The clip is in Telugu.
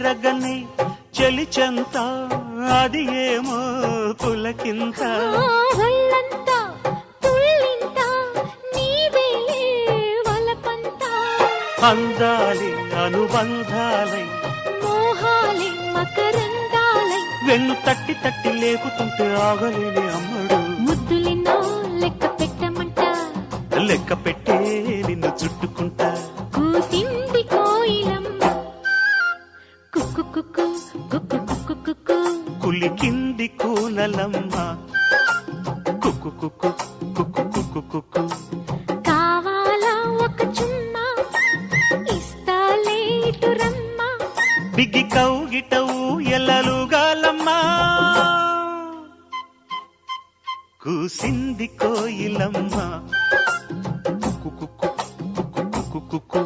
చెరగని చెలిచెంత అది ఏమో పులకింత ఒళ్ళంతా తుళ్ళింత నీవేలే వలపంత అందాలి అనుబంధాలై మోహాలే మకరందాలై వెన్ను తట్టి తట్టి లేకుతుంటే ఆగలేని అమ్మడు ముద్దులినో లెక్క పెట్టమంట లెక్క పెట్టే నిన్ను చుట్టుకుంటా కూసింది కోయిలమ్మ కుక్కు కుక్కు కుక్కు కుక్కు కుక్కు కులికింది కూనలమ్మ కుక్కు కుక్కు కుక్కు కుక్కు కుక్కు కావాలా ఒక చుమ్మా ఇస్తాలే ఇటు రమ్మా బిగి కౌగిటవు ఎల్లలుగాలమ్మా కూసింది కోయిలమ్మ కుక్కు కుక్కు కుక్కు కుక్కు కుక్కు